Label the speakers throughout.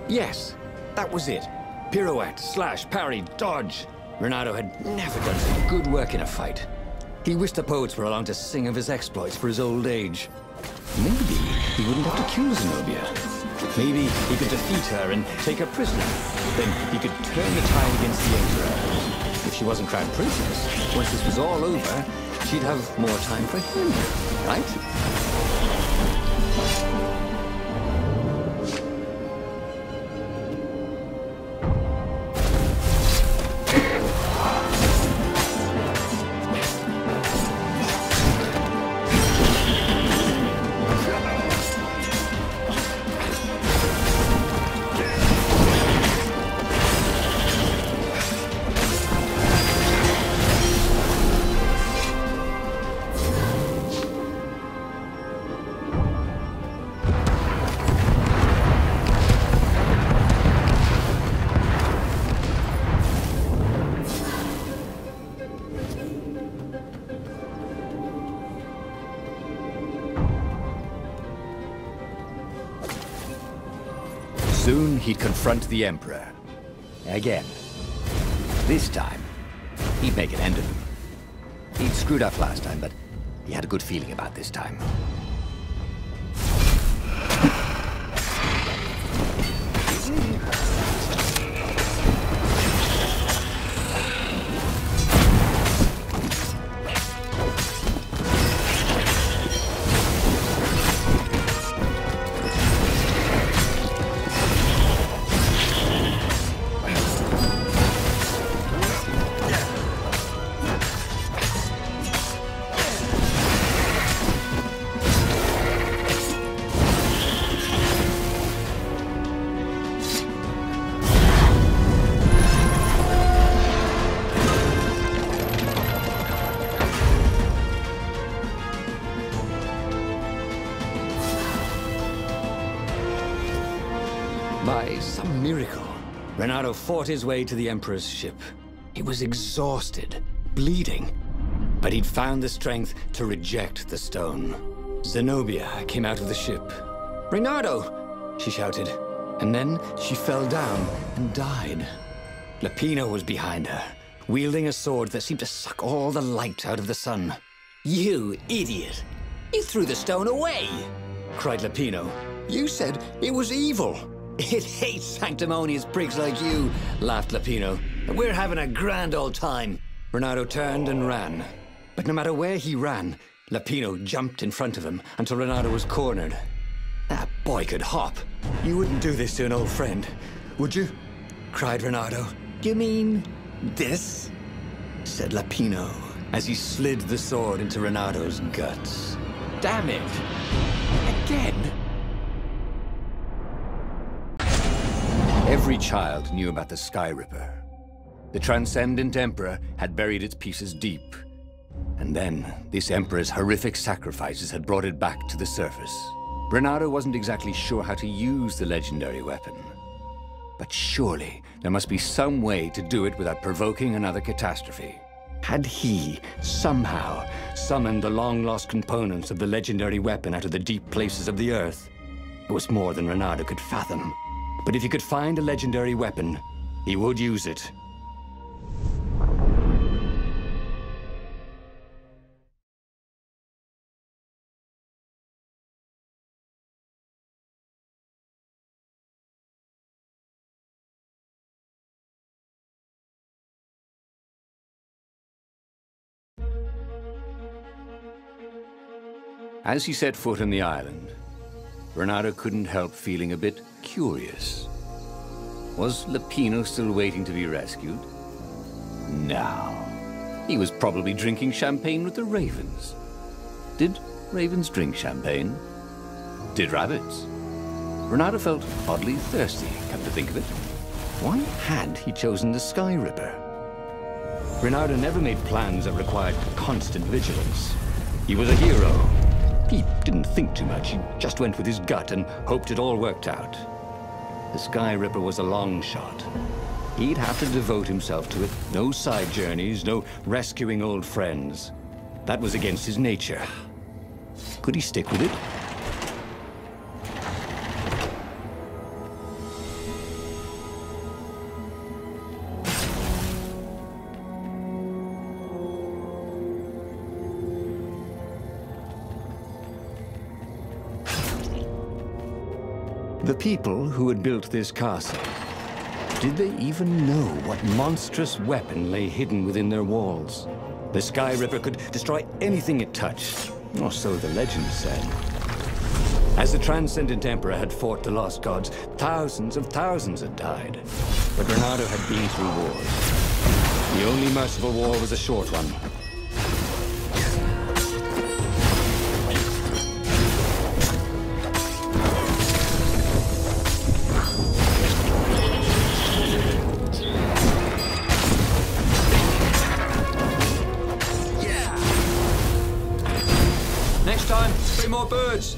Speaker 1: Yes, that was it. Pirouette, slash, parry, dodge. Renato had never done such good work in a fight. He wished the poets were allowed to sing of his exploits for his old age. Maybe he wouldn't have to kill Zenobia. Maybe he could defeat her and take her prisoner. Then he could turn the tide against the Emperor. If she wasn't crowned princess, once this was all over, she'd have more time for him, right?
Speaker 2: Soon he'd confront the Emperor. Again. This time, he'd make an end of him. He'd screwed up last time, but he had a good feeling about this time.
Speaker 1: By some miracle, Renato fought his way to the Emperor's ship. He was exhausted, bleeding, but he'd found the strength to reject the stone. Zenobia came out of the ship. "Renato!" she shouted, and then she fell down and died. Lapino was behind her, wielding a sword that seemed to suck all the light out of the sun. "You idiot! You threw the stone away!" cried Lapino. "You said it was evil." "It hates sanctimonious prigs like you," laughed Lapino. "We're having a grand old time." Renato turned and ran. But no matter where he ran, Lapino jumped in front of him until Renato was cornered. That boy could hop. "You wouldn't do this to an old friend, would you?" cried Renato. "You mean this?" said Lapino, as he slid the sword into Renato's guts. "Damn it! Again!"
Speaker 2: Every child knew about the Sky Ripper. The Transcendent Emperor had buried its pieces deep. And then, this Emperor's horrific sacrifices had brought it back to the surface. Renato wasn't exactly sure how to use the legendary weapon. But surely, there must be some way to do it without provoking another catastrophe. Had he, somehow, summoned the long-lost components of the legendary weapon out of the deep places of the Earth? It was more than Renato could fathom. But if he could find a legendary weapon, he would use it. As he set foot on the island, Renato couldn't help feeling a bit curious. Was Lapino still waiting to be rescued? No. He was probably drinking champagne with the ravens. Did ravens drink champagne? Did rabbits? Renato felt oddly thirsty, come to think of it. Why had he chosen the Sky Ripper? Renato never made plans that required constant vigilance. He was a hero. He didn't think too much. He just went with his gut and hoped it all worked out. The Sky Ripper was a long shot. He'd have to devote himself to it. No side journeys, no rescuing old friends. That was against his nature. Could he stick with it?
Speaker 1: The people who had built this castle, did they even know what monstrous weapon lay hidden within their walls? The Sky Ripper could destroy anything it touched, or so the legend said. As the Transcendent Emperor had fought the Lost Gods, thousands of thousands had died. But Bernardo had been through wars. The only merciful war was a short one.
Speaker 3: Next time, 3 more birds.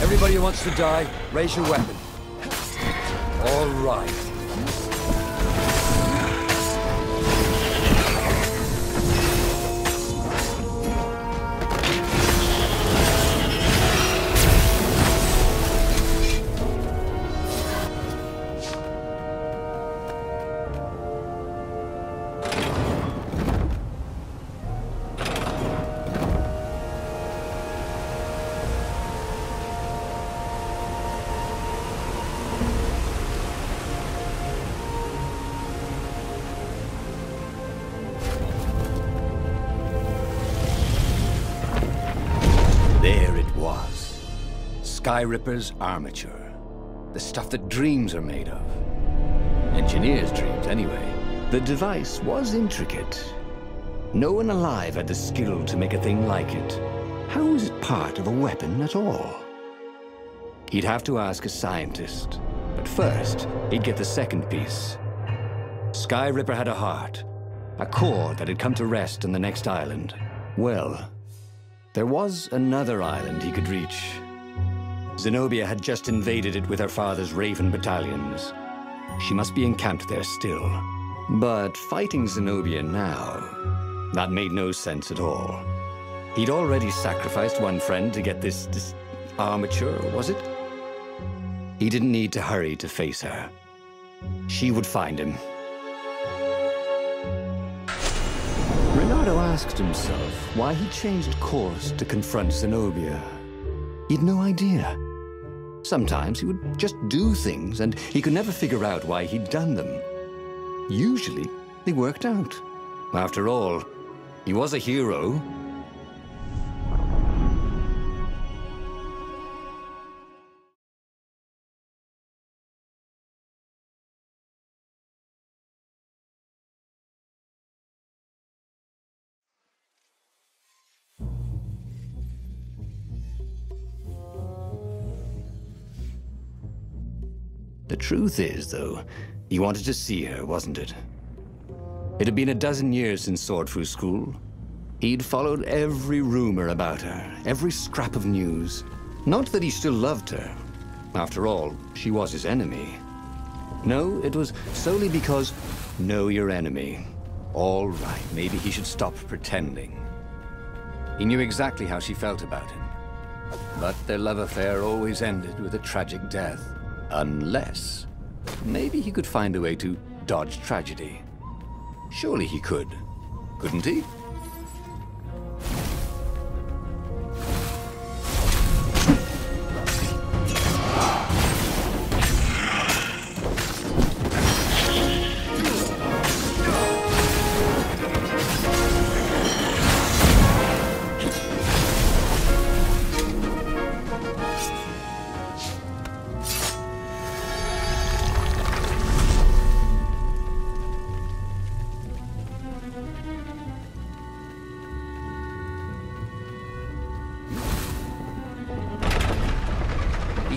Speaker 3: Everybody who wants to die, raise your weapon. All right.
Speaker 2: There it was. Sky Ripper's armature. The stuff that dreams are made of. Engineers' dreams, anyway.
Speaker 1: The device was intricate. No one alive had the skill to make a thing like it. How was it part of a weapon at all? He'd have to ask a scientist. But first, he'd get the second piece. Sky Ripper had a heart. A core that had come to rest on the next island. Well, there was another island he could reach. Zenobia had just invaded it with her father's Raven battalions. She must be encamped there still. But fighting Zenobia now, that made no sense at all. He'd already sacrificed one friend to get this armature, was it? He didn't need to hurry to face her. She would find him. Bernardo asked himself why he changed course to confront Zenobia. He'd no idea. Sometimes he would just do things, and he could never figure out why he'd done them. Usually, they worked out. After all, he was a hero. The truth is, though, he wanted to see her, wasn't it? It had been a dozen years since Swordfu School. He'd followed every rumor about her, every scrap of news. Not that he still loved her. After all, she was his enemy. No, it was solely because, know your enemy.
Speaker 2: All right, maybe he should stop pretending. He knew exactly how she felt about him. But their love affair always ended with a tragic death. Unless, maybe he could find a way to dodge tragedy. Surely he could, couldn't he?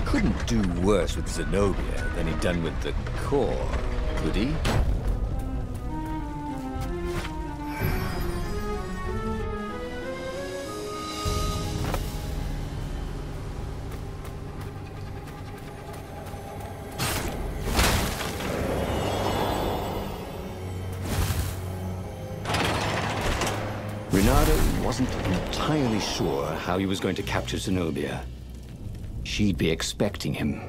Speaker 2: Couldn't do worse with Zenobia than he'd done with the core, could he?
Speaker 1: Bernardo wasn't entirely sure how he was going to capture Zenobia. She'd be expecting him.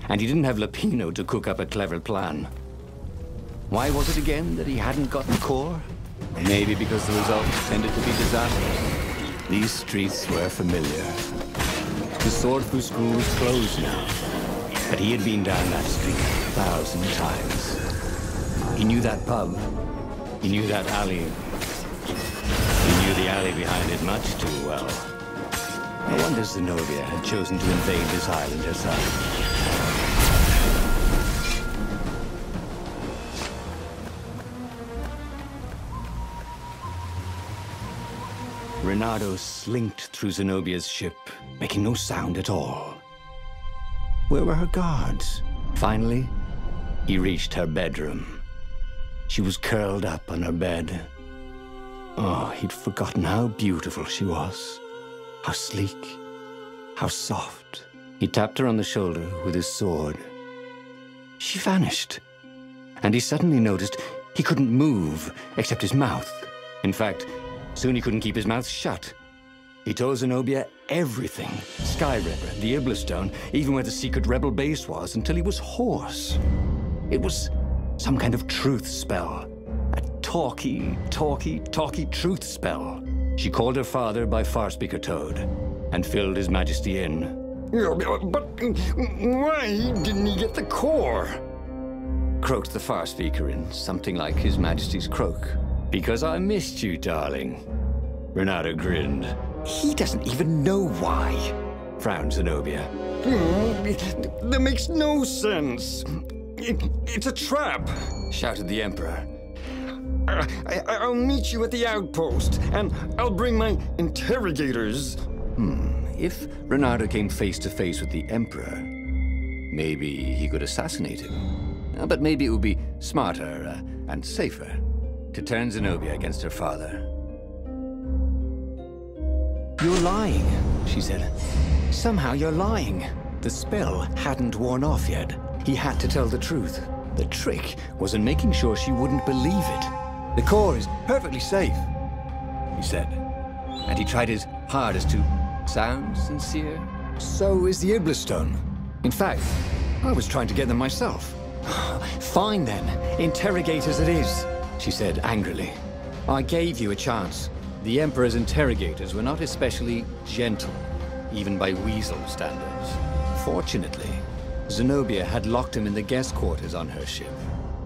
Speaker 1: And he didn't have Lapino to cook up a clever plan. Why was it again that he hadn't gotten the core? Maybe because the results tended to be disastrous. These streets were familiar. The Swordfu School was closed now, but he had been down that street 1,000 times. He knew that pub. He knew that alley. He knew the alley behind it much too well. No wonder Zenobia had chosen to invade this island herself. Renato slinked through Zenobia's ship, making no sound at all. Where were her guards? Finally, he reached her bedroom. She was curled up on her bed. Oh, he'd forgotten how beautiful she was. How sleek. How soft. He tapped her on the shoulder with his sword. She vanished. And he suddenly noticed he couldn't move except his mouth. In fact, soon he couldn't keep his mouth shut. He told Zenobia everything. Sky River, the Iblistone, even where the secret rebel base was, until he was hoarse. It was some kind of truth spell. A talky truth spell. She called her father by Farspeaker Toad and filled His Majesty in. But why didn't he get the core? Croaked the Farspeaker in something like His Majesty's croak. Because I missed you, darling. Renato grinned. He doesn't even know why, frowned Zenobia. That makes no sense. It's a trap, shouted the Emperor. I'll meet you at the outpost, and I'll bring my interrogators. If Renato came face to face with the Emperor, maybe he could assassinate him. But maybe it would be smarter and safer to turn Zenobia against her father. You're lying, she said. Somehow you're lying. The spell hadn't worn off yet. He had to tell the truth. The trick was in making sure she wouldn't believe it. The core is perfectly safe, he said. And he tried his hardest to sound sincere. So is the Iblistone. In fact, I was trying to get them myself. Fine then, interrogators it is, she said angrily. I gave you a chance. The Emperor's interrogators were not especially gentle, even by Weasel standards. Fortunately, Zenobia had locked him in the guest quarters on her ship,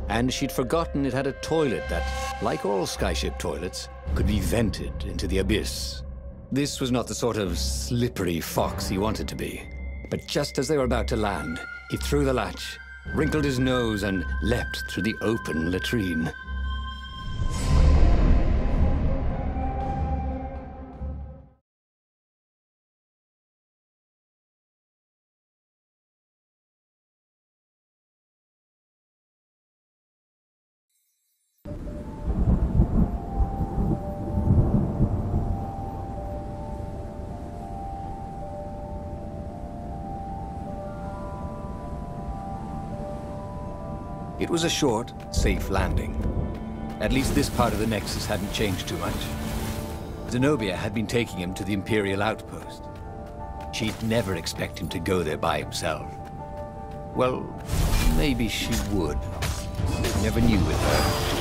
Speaker 1: and she'd forgotten it had a toilet that, like all skyship toilets, could be vented into the abyss. This was not the sort of slippery fox he wanted to be, but just as they were about to land, he threw the latch, wrinkled his nose, and leapt through the open latrine. It was a short, safe landing. At least this part of the Nexus hadn't changed too much. Zenobia had been taking him to the Imperial outpost. She'd never expect him to go there by himself. Well, maybe she would. You never knew with her.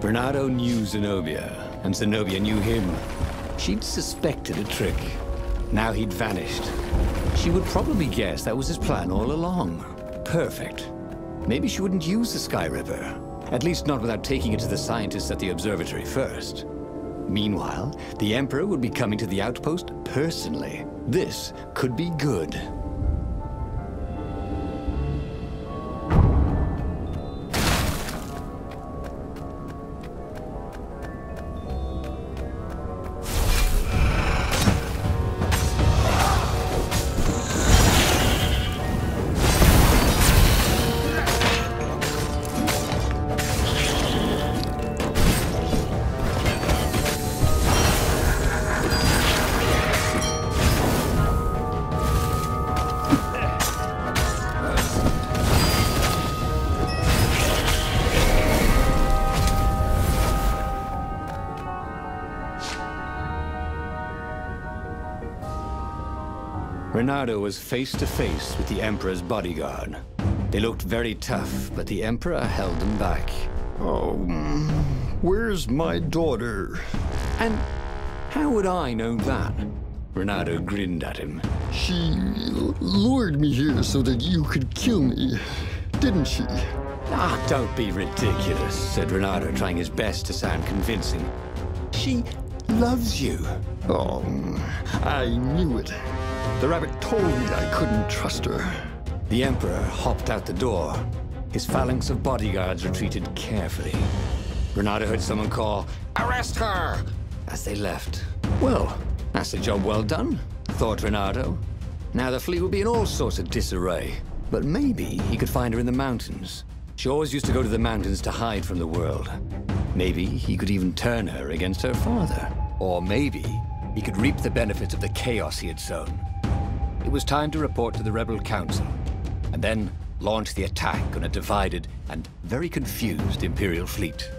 Speaker 1: Bernardo knew Zenobia, and Zenobia knew him. She'd suspected a trick. Now he'd vanished. She would probably guess that was his plan all along. Perfect. maybe she wouldn't use the Sky Ripper. At least not without taking it to the scientists at the observatory first. Meanwhile, the Emperor would be coming to the outpost personally. This could be good. Reynardo was face to face with the Emperor's bodyguard. They looked very tough, but the Emperor held them back.
Speaker 4: Oh, where's my daughter?
Speaker 1: And how would I know that? Reynardo grinned at him.
Speaker 4: She lured me here so that you could kill me, didn't she?
Speaker 1: Ah, don't be ridiculous, said Reynardo, trying his best to sound convincing. She loves you.
Speaker 4: Oh, I knew it. The rabbit told me I couldn't trust her.
Speaker 1: The Emperor hopped out the door. His phalanx of bodyguards retreated carefully. Reynardo heard someone call, "Arrest her!" as they left. Well, that's a job well done, thought Reynardo. Now the fleet will be in all sorts of disarray. But maybe he could find her in the mountains. She always used to go to the mountains to hide from the world. Maybe he could even turn her against her father. Or maybe he could reap the benefits of the chaos he had sown. It was time to report to the Rebel Council, and then launch the attack on a divided and very confused Imperial fleet.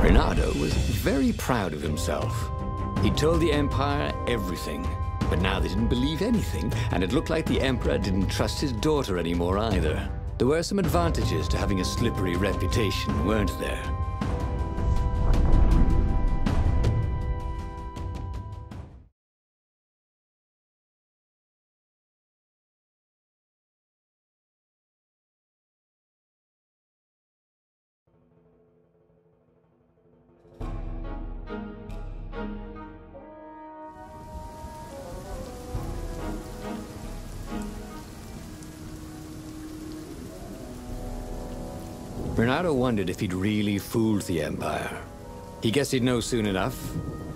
Speaker 1: Reynardo was very proud of himself. He told the Empire everything, but now they didn't believe anything, and it looked like the Emperor didn't trust his daughter anymore either. There were some advantages to having a slippery reputation, weren't there? Reynardo wondered if he'd really fooled the Empire. He guessed he'd know soon enough.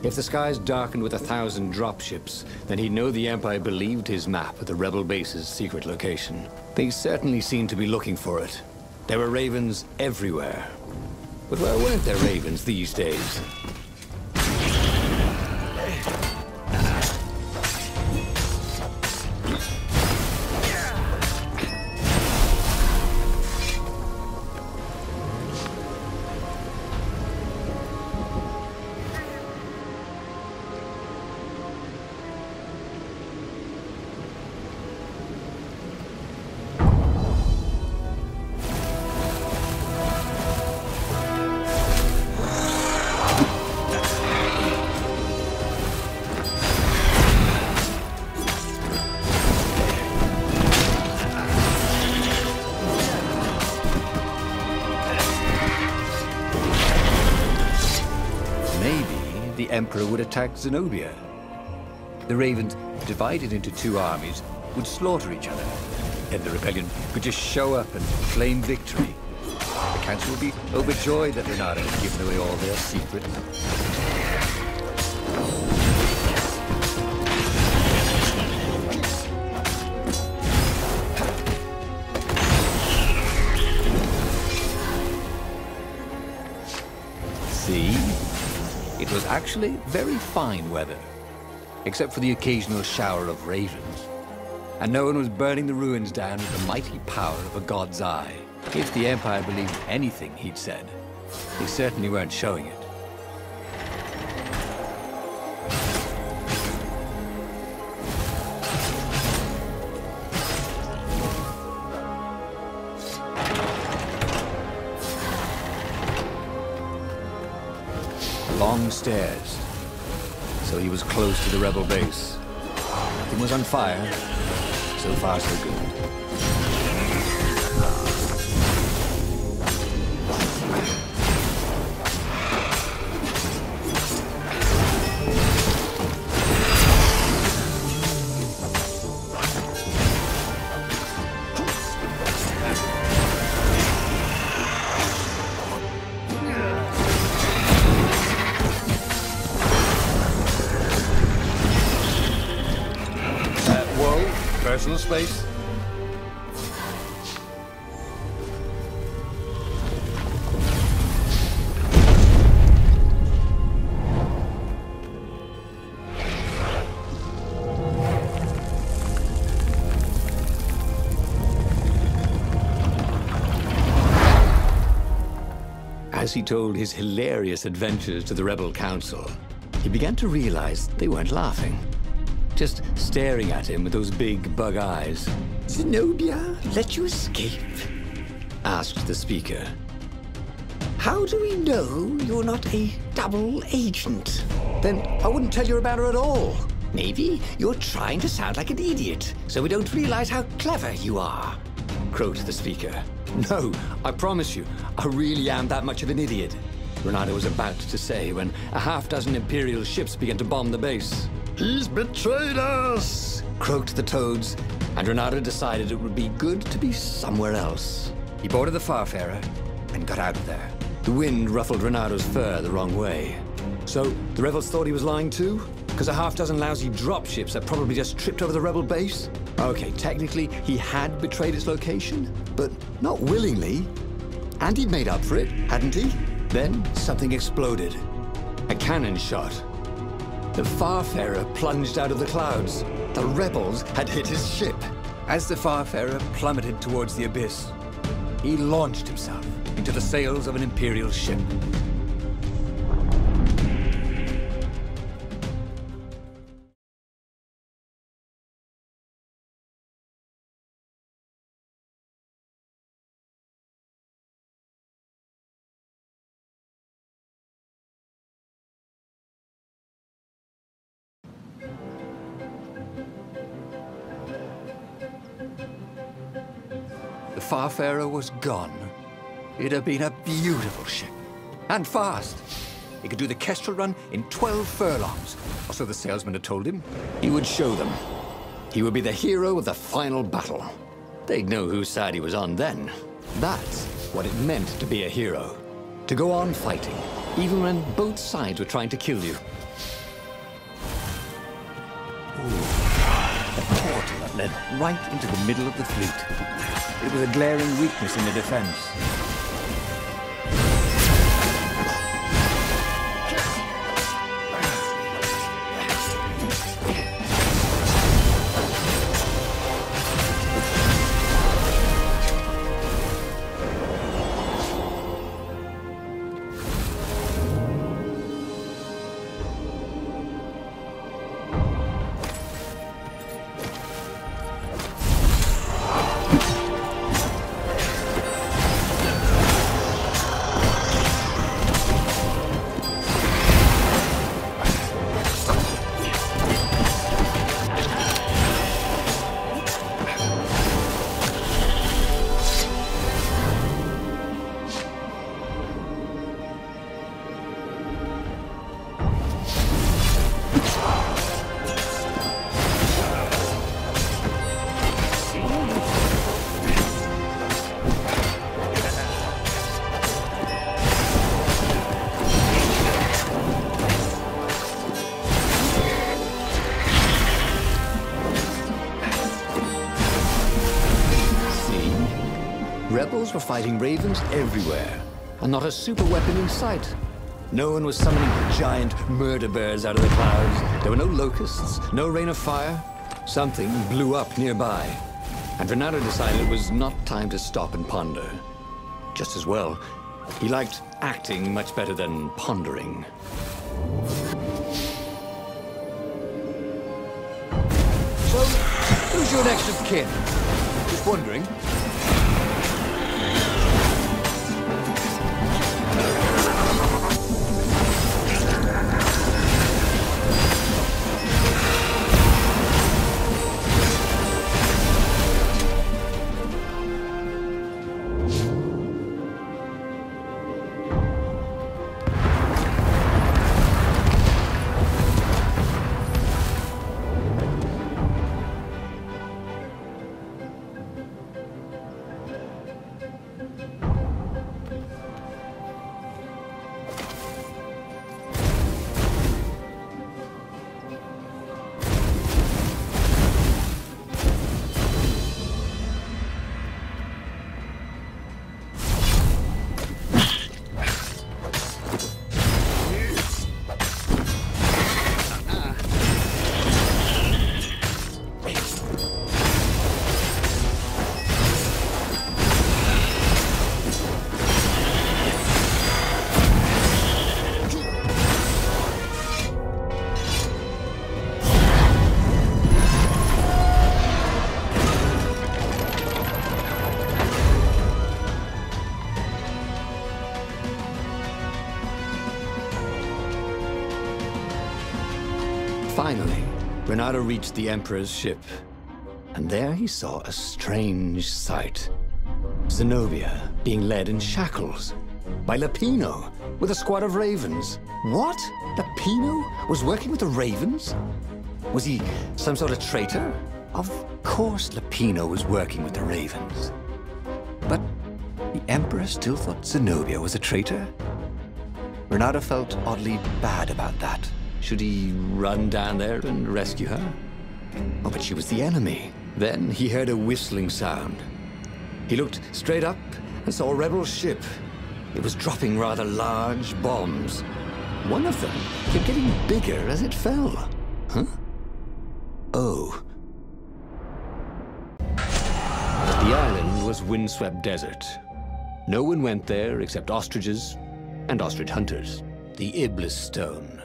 Speaker 1: If the skies darkened with 1,000 dropships, then he'd know the Empire believed his map at the Rebel base's secret location. They certainly seemed to be looking for it. There were ravens everywhere. But where weren't there ravens these days? The Emperor would attack Zenobia. The Ravens, divided into two armies, would slaughter each other. Then the rebellion could just show up and claim victory. The Council would be overjoyed that Reynardo had given away all their secrets. See? It was actually very fine weather, except for the occasional shower of ravens. And no one was burning the ruins down with the mighty power of a god's eye. If the Empire believed anything he'd said, they certainly weren't showing it. Long stairs, so he was close to the Rebel base. Nothing was on fire. So far, so good.
Speaker 3: personal space?
Speaker 1: As he told his hilarious adventures to the Rebel Council, he began to realize they weren't laughing, just staring at him with those big bug eyes.
Speaker 4: Zenobia let you escape?
Speaker 1: Asked the speaker.
Speaker 4: How do we know you're not a double agent?
Speaker 1: Then I wouldn't tell you about her at all.
Speaker 4: Maybe you're trying to sound like an idiot, so we don't realize how clever you are,
Speaker 1: croaked the speaker. No, I promise you, I really am that much of an idiot, Renato was about to say when a half-dozen Imperial ships began to bomb the base.
Speaker 4: He's betrayed us,
Speaker 1: croaked the Toads, and Renato decided it would be good to be somewhere else. He boarded the Farfarer and got out of there. The wind ruffled Renato's fur the wrong way. So the rebels thought he was lying too? Because a half-dozen lousy dropships that probably just tripped over the rebel base? Okay, technically, he had betrayed its location, but not willingly. And he'd made up for it, hadn't he? Then something exploded. A cannon shot. The Farfarer plunged out of the clouds. The rebels had hit his ship. As the Farfarer plummeted towards the abyss, he launched himself into the sails of an Imperial ship. The Farfarer was gone. It had been a beautiful ship, and fast. He could do the Kestrel run in 12 furlongs, or so the salesman had told him. He would show them. He would be the hero of the final battle. They'd know whose side he was on then. That's what it meant to be a hero. To go on fighting, even when both sides were trying to kill you. A portal that led right into the middle of the fleet. It was a glaring weakness in the defense. Rebels were fighting ravens everywhere, and not a super weapon in sight. No one was summoning giant murder birds out of the clouds. There were no locusts, no rain of fire. Something blew up nearby, and Renato decided it was not time to stop and ponder. Just as well, he liked acting much better than pondering. So, who's your next of kin? Just wondering. Finally, Renato reached the Emperor's ship, and there he saw a strange sight. Zenobia being led in shackles by Lapino with a squad of ravens. What? Lapino was working with the ravens? Was he some sort of traitor?
Speaker 2: Of course Lapino was working with the ravens. But the Emperor still thought Zenobia was a traitor? Renato felt oddly bad about that.
Speaker 1: Should he run down there and rescue her? Oh, but she was the enemy. Then he heard a whistling sound. He looked straight up and saw a rebel ship. It was dropping rather large bombs. One of them kept getting bigger as it fell. Huh? Oh. The island was windswept desert. No one went there except ostriches and ostrich hunters.
Speaker 2: The Iblis stone.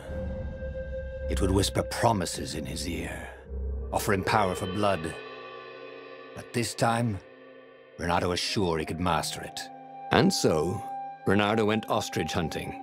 Speaker 2: It would whisper promises in his ear, offer him power for blood. But this time, Renato was sure he could master it.
Speaker 1: And so, Renato went ostrich hunting.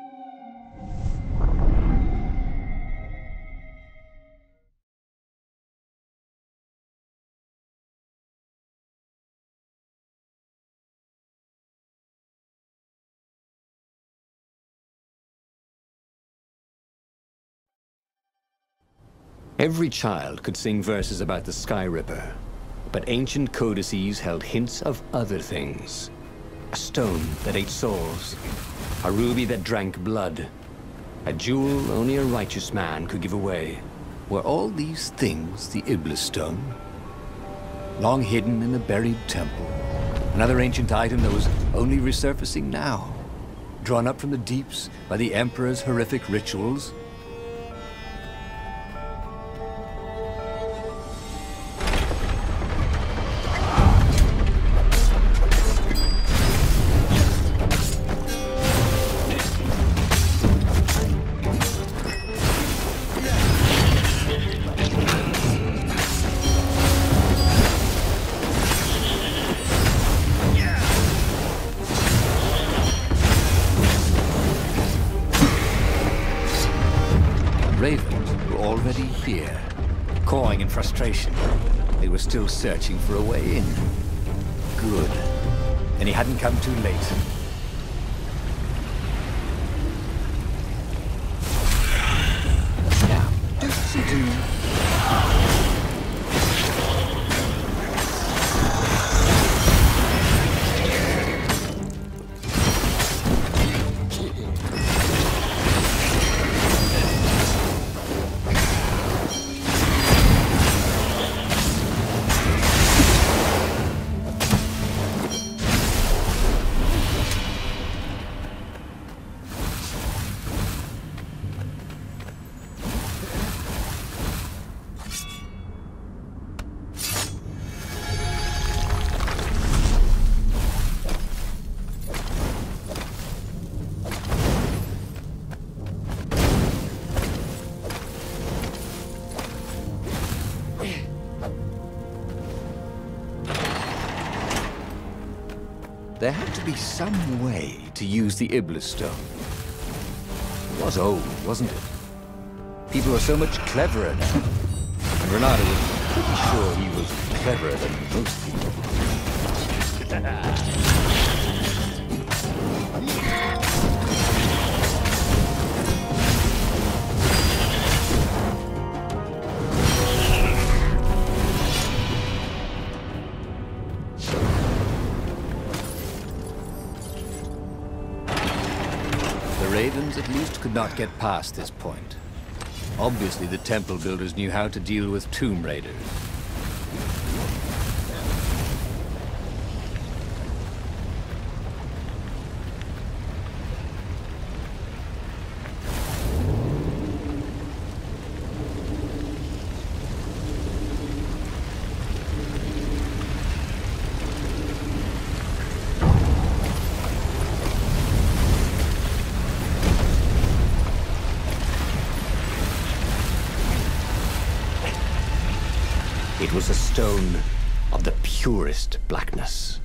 Speaker 1: Every child could sing verses about the Sky Ripper, but ancient codices held hints of other things. A stone that ate souls, a ruby that drank blood, a jewel only a righteous man could give away.
Speaker 2: Were all these things the Iblis stone? Long hidden in a buried temple. Another ancient item that was only resurfacing now. Drawn up from the deeps by the Emperor's horrific rituals. Ravens were already here, cawing in frustration. They were still searching for a way in. Good. And he hadn't come too late. Now, do-si-do. There had to be some way to use the Iblis stone. It was old, wasn't it? People were so much cleverer now. And Renato was pretty sure he was cleverer than most people. The Ravens at least could not get past this point. Obviously, the temple builders knew how to deal with tomb raiders. It was a stone of the purest blackness.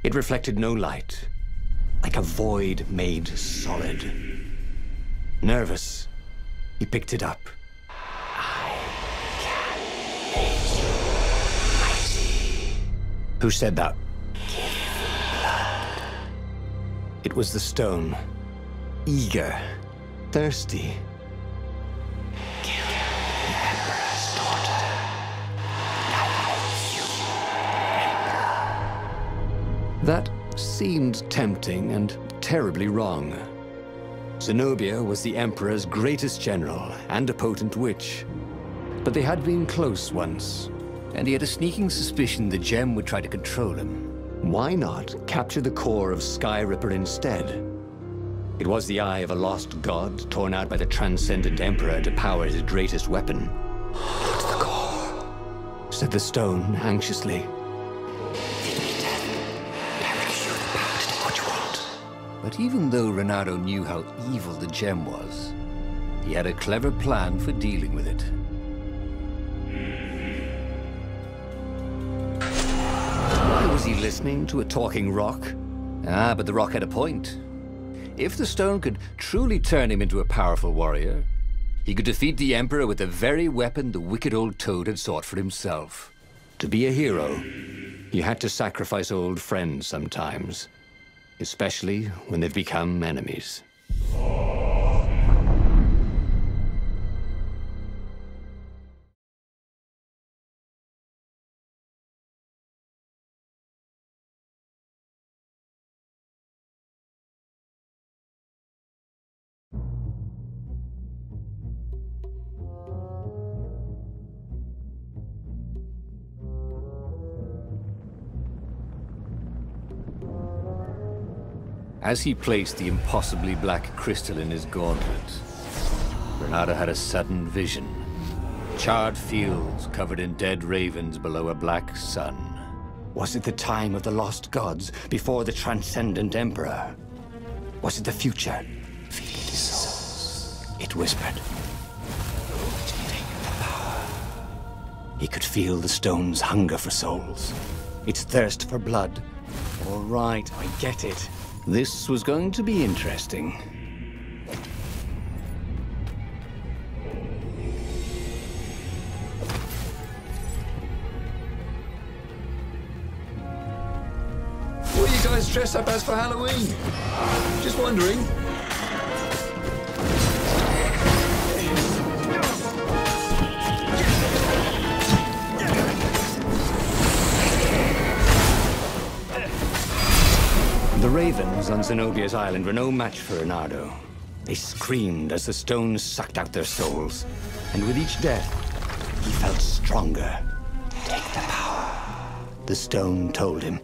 Speaker 2: It reflected no light, like a void made solid. Nervous, he picked it up
Speaker 1: Who said that? It was the stone. Eager. Thirsty. Kill the Emperor's daughter. That seemed tempting and terribly wrong. Zenobia was the Emperor's greatest general and a potent witch. But they had been close once.
Speaker 2: And he had a sneaking suspicion the gem would try to control him.
Speaker 1: Why not capture the core of Sky Ripper instead? It was the eye of a lost god torn out by the Transcendent Emperor to power his greatest weapon. "What's the core?" said the stone anxiously.
Speaker 2: But even though Renato knew how evil the gem was, he had a clever plan for dealing with it.
Speaker 1: Why was he listening to a talking rock?
Speaker 2: Ah, but the rock had a point. If the stone could truly turn him into a powerful warrior, he could defeat the Emperor with the very weapon the wicked old toad had sought for himself.
Speaker 1: To be a hero, you had to sacrifice old friends sometimes, especially when they've become enemies.
Speaker 2: As he placed the impossibly black crystal in his gauntlet, Renato had a sudden vision. Charred fields covered in dead ravens below a black sun.
Speaker 1: Was it the time of the lost gods before the Transcendent Emperor? Was it the future? Feed the souls, it whispered. Take the power. He could feel the stone's hunger for souls, its thirst for blood. All right, I get it. This was going to be interesting.
Speaker 3: What are you guys dressed up as for Halloween? Just wondering.
Speaker 1: The ravens on Zenobia's island were no match for Renato. They screamed as the stones sucked out their souls. And with each death, he felt stronger. Take the power, the stone told him.